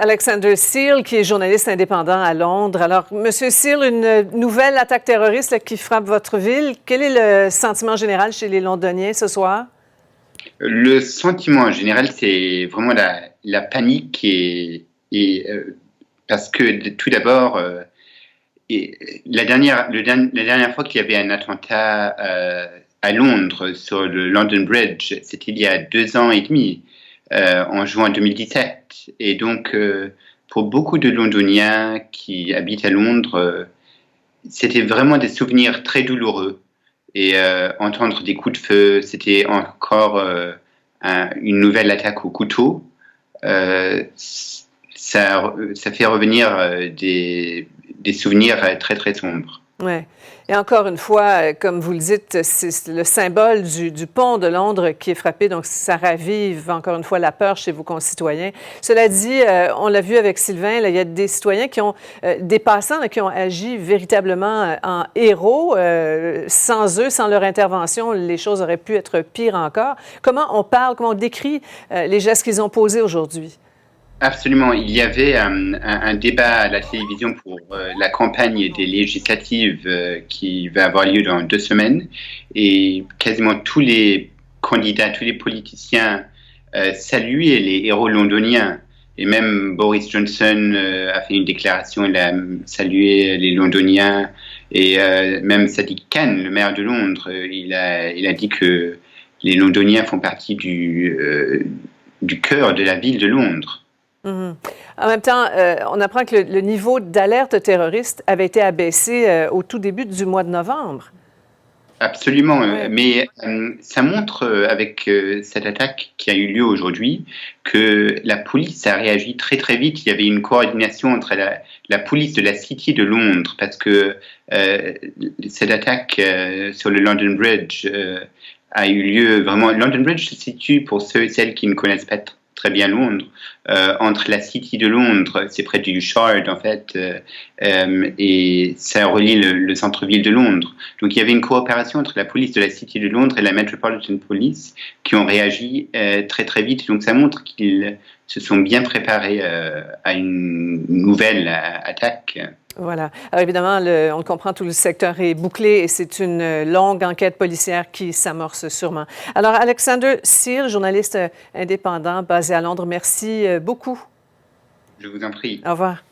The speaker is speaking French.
Alexander Seal, qui est journaliste indépendant à Londres. Alors, Monsieur Seal, une nouvelle attaque terroriste qui frappe votre ville. Quel est le sentiment général chez les Londoniens ce soir? Le sentiment en général, c'est vraiment la panique parce que tout d'abord, la dernière fois qu'il y avait un attentat à Londres sur le London Bridge, c'était il y a 2 ans et demi, en juin 2017. Et donc, pour beaucoup de Londoniens qui habitent à Londres, c'était vraiment des souvenirs très douloureux. Et entendre des coups de feu, c'était encore une nouvelle attaque au couteau. Ça fait revenir des souvenirs très très sombres. Oui. Et encore une fois, comme vous le dites, c'est le symbole du pont de Londres qui est frappé, donc ça ravive encore une fois la peur chez vos concitoyens. Cela dit, on l'a vu avec Sylvain, là, il y a des citoyens qui ont, des passants là, qui ont agi véritablement en héros. Sans eux, sans leur intervention, les choses auraient pu être pires encore. Comment on décrit les gestes qu'ils ont posés aujourd'hui? Absolument. Il y avait un débat à la télévision pour la campagne des législatives qui va avoir lieu dans 2 semaines. Et quasiment tous les candidats, tous les politiciens saluaient les héros londoniens. Et même Boris Johnson a fait une déclaration, il a salué les Londoniens. Et même Sadiq Khan, le maire de Londres, il a dit que les Londoniens font partie du cœur de la ville de Londres. Mhm. En même temps, on apprend que le niveau d'alerte terroriste avait été abaissé au tout début du mois de novembre. Absolument, Oui. mais ça montre avec cette attaque qui a eu lieu aujourd'hui que la police a réagi très très vite. Il y avait une coordination entre la police de la City de Londres parce que cette attaque sur le London Bridge a eu lieu vraiment. London Bridge se situe, pour ceux et celles qui ne connaissent pas très bien Londres, entre la City de Londres, c'est près du Shard en fait, et ça relie le centre-ville de Londres. Donc il y avait une coopération entre la police de la City de Londres et la Metropolitan Police qui ont réagi très très vite. Donc ça montre qu'ils se sont bien préparés à une nouvelle attaque. Voilà. Alors évidemment, on le comprend, tout le secteur est bouclé et c'est une longue enquête policière qui s'amorce sûrement. Alors, Alexander Seal, journaliste indépendant basé à Londres, merci beaucoup. Je vous en prie. Au revoir.